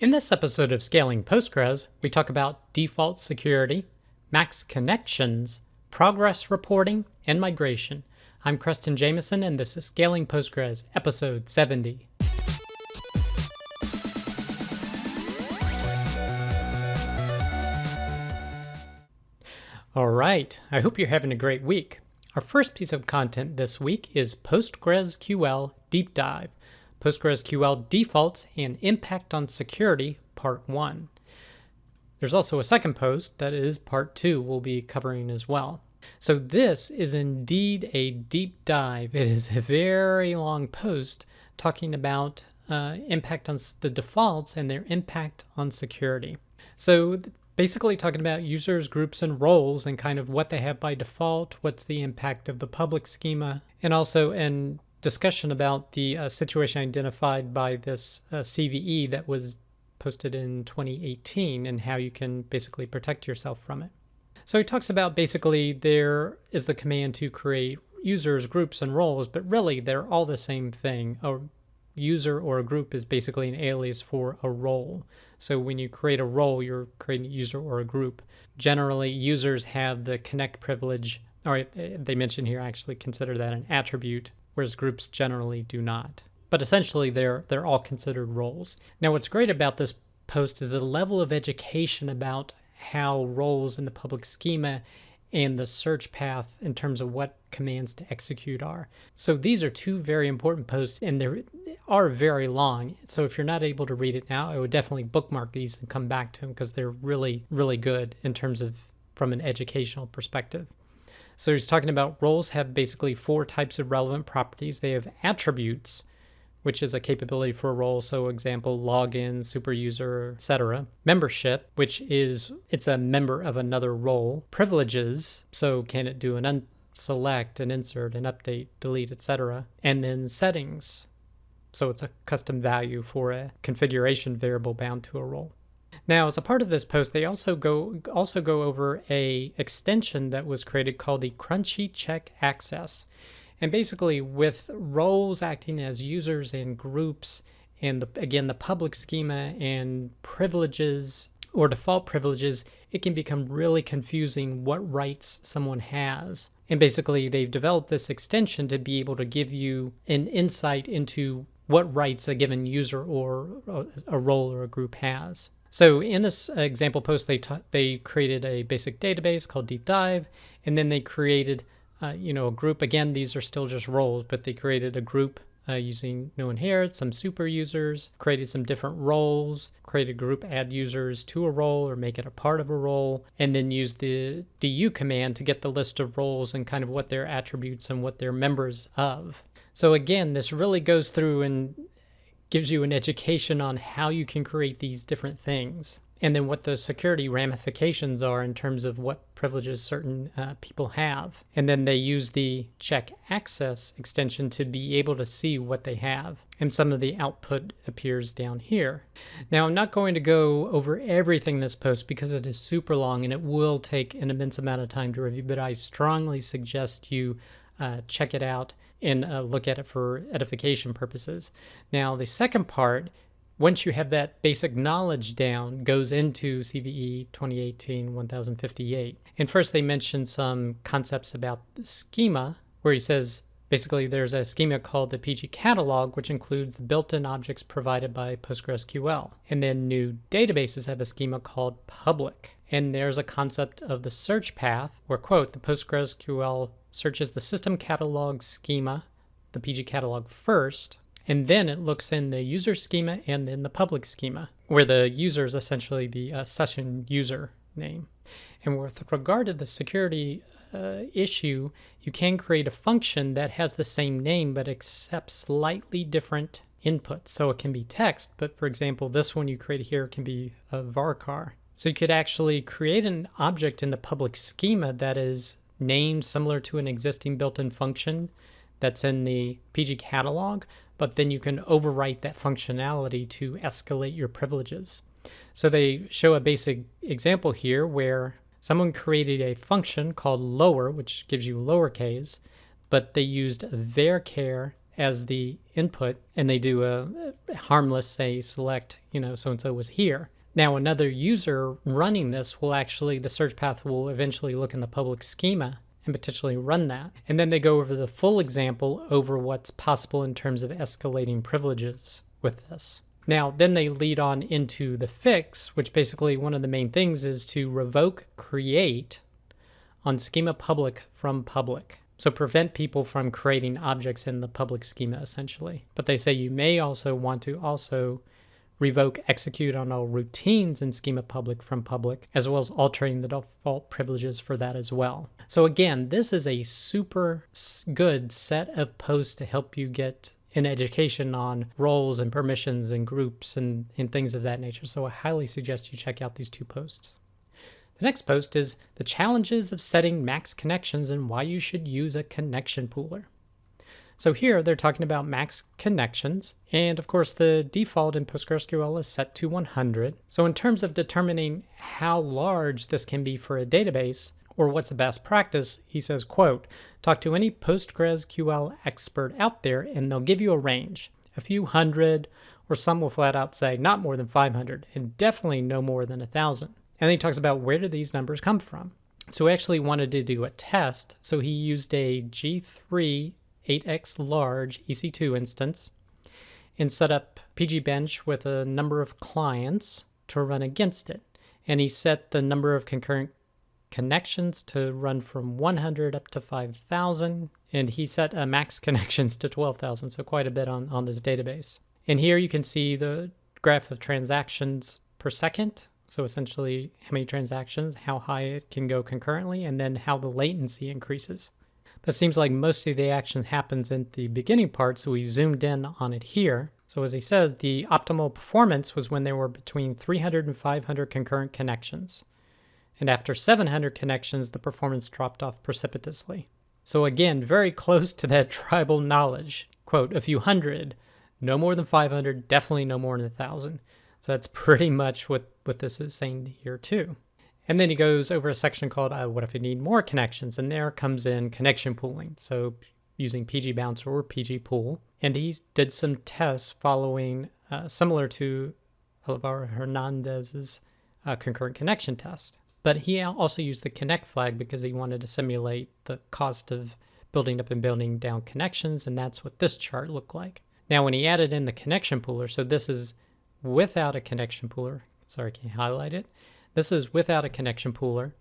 In this episode of Scaling Postgres, we talk about default security, max connections, progress reporting, and migration. I'm Preston Jameson, and this is Scaling Postgres, episode 70. All right, I hope you're having a great week. Our first piece of content this week is PostgreSQL Deep Dive, PostgreSQL Defaults and Impact on Security, Part 1. There's also a second post, that is Part 2, we'll be covering as well. So this is indeed a deep dive. It is a very long post talking about impact on the defaults and their impact on security. So basically talking about users, groups, and roles and kind of what they have by default, what's the impact of the public schema, and also an discussion about the situation identified by this CVE that was posted in 2018 and how you can basically protect yourself from it. So he talks about basically there is the command to create users, groups, and roles, but really they're all the same thing. A user or a group is basically an alias for a role. So when you create a role, you're creating a user or a group. Generally, users have the connect privilege, or they mention here actually consider that an attribute, whereas groups generally do not. But essentially, they're all considered roles. Now, what's great about this post is the level of education about how roles in the public schema and the search path in terms of what commands to execute are. So these are two very important posts, and they are very long. So if you're not able to read it now, I would definitely bookmark these and come back to them because they're really, really good in terms of from an educational perspective. So he's talking about roles have basically four types of relevant properties. They have attributes, which is a capability for a role. So example, login, superuser, etc. Membership, which is it's a member of another role. Privileges, so can it do an unselect, an insert, an update, delete, etc. And then settings, so it's a custom value for a configuration variable bound to a role. Now, as a part of this post, they also go over a extension that was created called the Crunchy Check Access. And basically, with roles acting as users and groups, and again, the public schema and privileges or default privileges, it can become really confusing what rights someone has. And basically, they've developed this extension to be able to give you an insight into what rights a given user or a role or a group has. So in this example post, they created a basic database called Deep Dive, and then they created a group. Again, these are still just roles, but they created a group using noInherit, some super users, created some different roles, created a group, add users to a role or make it a part of a role, and then use the du command to get the list of roles and kind of what their attributes and what they're members of. So again, this really goes through and gives you an education on how you can create these different things, and then what the security ramifications are in terms of what privileges certain people have. And then they use the check access extension to be able to see what they have. And some of the output appears down here. Now, I'm not going to go over everything in this post because it is super long and it will take an immense amount of time to review, but I strongly suggest you check it out and look at it for edification purposes. Now, the second part, once you have that basic knowledge down, goes into CVE 2018-1058. And first they mention some concepts about the schema, where he says basically there's a schema called the PG catalog, which includes the built-in objects provided by PostgreSQL. And then new databases have a schema called public. And there's a concept of the search path where, quote, the PostgreSQL searches the system catalog schema, the PG catalog first, and then it looks in the user schema and then the public schema, where the user is essentially the session user name. And with regard to the security issue, you can create a function that has the same name but accepts slightly different inputs. So it can be text, but for example, this one you create here can be a varchar. So you could actually create an object in the public schema that is named similar to an existing built-in function that's in the PG catalog, but then you can overwrite that functionality to escalate your privileges. So they show a basic example here where someone created a function called lower, which gives you lowercase, but they used varchar as the input, and they do a harmless, say, select, so-and-so was here. Now, another user running this will actually, the search path will eventually look in the public schema and potentially run that. And then they go over the full example over what's possible in terms of escalating privileges with this. Now, then they lead on into the fix, which basically one of the main things is to revoke create on schema public from public. So prevent people from creating objects in the public schema, essentially. But they say you may also want to also revoke execute on all routines in schema public from public, as well as altering the default privileges for that as well. So again, this is a super good set of posts to help you get an education on roles and permissions and groups and things of that nature. So I highly suggest you check out these 2 posts. The next post is the challenges of setting max connections and why you should use a connection pooler. So here they're talking about max connections, and of course the default in PostgreSQL is set to 100. So in terms of determining how large this can be for a database, or what's the best practice, he says, quote, talk to any PostgreSQL expert out there and they'll give you a range, a few hundred, or some will flat out say not more than 500, and definitely no more than 1,000. And then he talks about where do these numbers come from. So he actually wanted to do a test, so he used a G3 8x large EC2 instance and set up pgbench with a number of clients to run against it. And he set the number of concurrent connections to run from 100 up to 5,000. And he set max connections to 12,000, so quite a bit on this database. And here you can see the graph of transactions per second. So essentially how many transactions, how high it can go concurrently, and then how the latency increases. But it seems like most of the action happens in the beginning part, so we zoomed in on it here. So as he says, the optimal performance was when there were between 300 and 500 concurrent connections. And after 700 connections, the performance dropped off precipitously. So again, very close to that tribal knowledge. Quote, a few hundred, no more than 500, definitely no more than 1,000. So that's pretty much what this is saying here too. And then he goes over a section called what if you need more connections? And there comes in connection pooling. So using pgbouncer or pgpool. And he did some tests following similar to Alvaro Hernandez's concurrent connection test. But he also used the connect flag because he wanted to simulate the cost of building up and building down connections. And that's what this chart looked like. Now, when he added in the connection pooler, so this is without a connection pooler. Sorry, can you highlight it? This is without a connection pooler,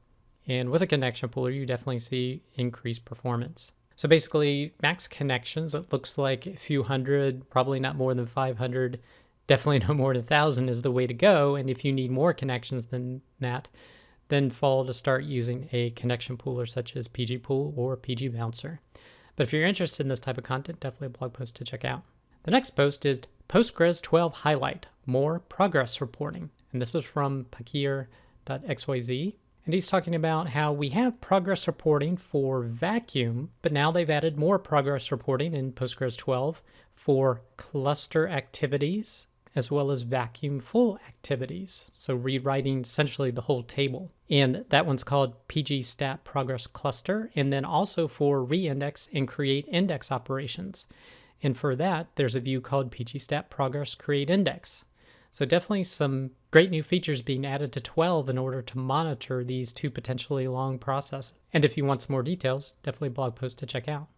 and with a connection pooler, you definitely see increased performance. So basically, max connections, it looks like a few hundred, probably not more than 500, definitely no more than 1,000 is the way to go. And if you need more connections than that, then fall to start using a connection pooler such as pgpool or pgbouncer. But if you're interested in this type of content, definitely a blog post to check out. The next post is Postgres 12 Highlight, More Progress Reporting. And this is from pakir.xyz. And he's talking about how we have progress reporting for vacuum, but now they've added more progress reporting in Postgres 12 for cluster activities, as well as vacuum full activities. So rewriting essentially the whole table. And that one's called pgstat progress cluster. And then also for reindex and create index operations. And for that, there's a view called pgstat progress create index. So definitely some great new features being added to 12 in order to monitor these 2 potentially long processes. And if you want some more details, definitely a blog post to check out.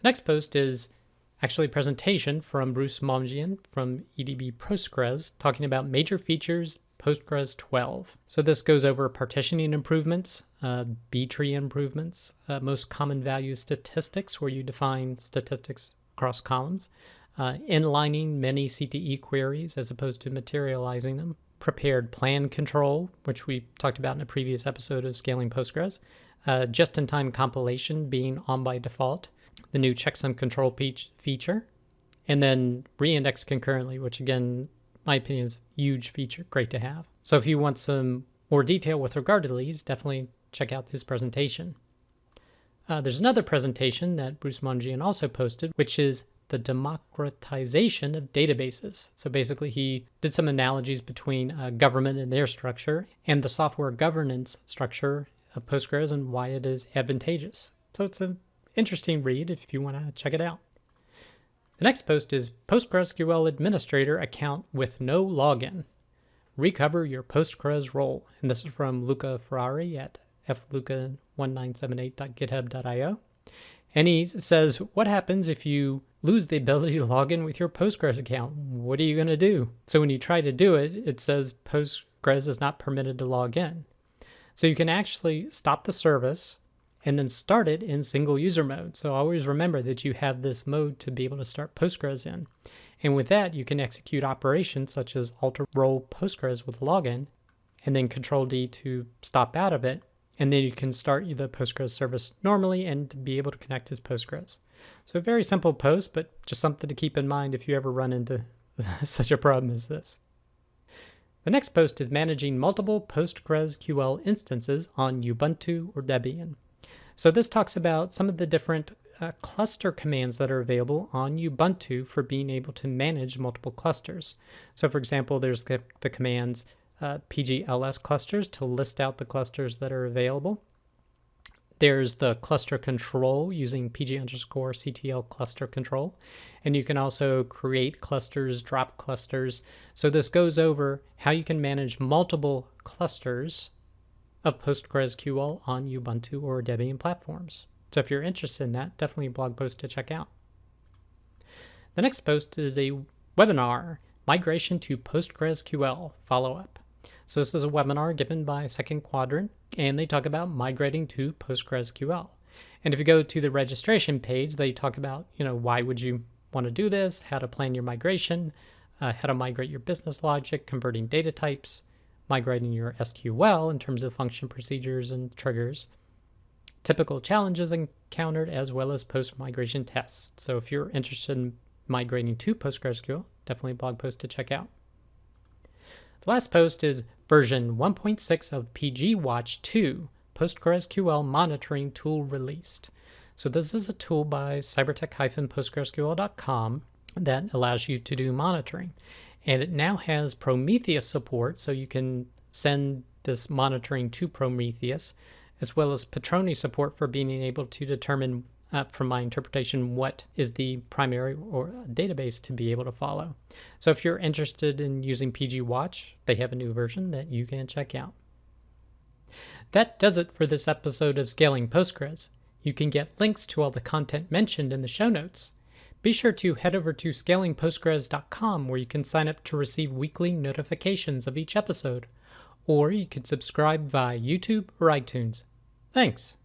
The next post is actually a presentation from Bruce Momjian from EDB Postgres talking about major features Postgres 12. So this goes over partitioning improvements, B-tree improvements, most common value statistics where you define statistics across columns, inlining many CTE queries as opposed to materializing them, prepared plan control, which we talked about in a previous episode of Scaling Postgres, just-in-time compilation being on by default, the new checksum control feature, and then reindex concurrently, which again, my opinion is a huge feature, great to have. So if you want some more detail with regard to these, definitely check out his presentation. There's another presentation that Bruce Momjian also posted, which is the Democratization of Databases. So basically he did some analogies between government and their structure and the software governance structure of Postgres and why it is advantageous. So it's an interesting read if you want to check it out. The next post is PostgreSQL Administrator Account with no login. Recover your Postgres role. And this is from Luca Ferrari at fluca1978.github.io. And he says, what happens if you lose the ability to log in with your Postgres account? What are you going to do? So when you try to do it, it says Postgres is not permitted to log in. So you can actually stop the service and then start it in single user mode. So always remember that you have this mode to be able to start Postgres in. And with that, you can execute operations such as alter role Postgres with login, and then Control D to stop out of it. And then you can start the Postgres service normally and to be able to connect as Postgres. So a very simple post, but just something to keep in mind if you ever run into such a problem as this. The next post is managing multiple PostgreSQL instances on Ubuntu or Debian. So this talks about some of the different cluster commands that are available on Ubuntu for being able to manage multiple clusters. So for example, there's the commands pgls clusters to list out the clusters that are available. There's the cluster control using pg_ctl cluster control. And you can also create clusters, drop clusters. So this goes over how you can manage multiple clusters of PostgreSQL on Ubuntu or Debian platforms. So if you're interested in that, definitely a blog post to check out. The next post is a webinar, Migration to PostgreSQL Follow-Up. So this is a webinar given by Second Quadrant, and they talk about migrating to PostgreSQL. And if you go to the registration page, they talk about, why would you want to do this, how to plan your migration, how to migrate your business logic, converting data types, migrating your SQL in terms of function procedures and triggers, typical challenges encountered, as well as post-migration tests. So if you're interested in migrating to PostgreSQL, definitely a blog post to check out. The last post is version 1.6 of pgWatch 2 PostgreSQL monitoring tool released. So this is a tool by cybertech-postgresql.com that allows you to do monitoring. And it now has Prometheus support, so you can send this monitoring to Prometheus, as well as Patroni support for being able to determine, from my interpretation, what is the primary or database to be able to follow. So if you're interested in using pgWatch, they have a new version that you can check out. That does it for this episode of Scaling Postgres. You can get links to all the content mentioned in the show notes. Be sure to head over to scalingpostgres.com where you can sign up to receive weekly notifications of each episode, or you can subscribe via YouTube or iTunes. Thanks.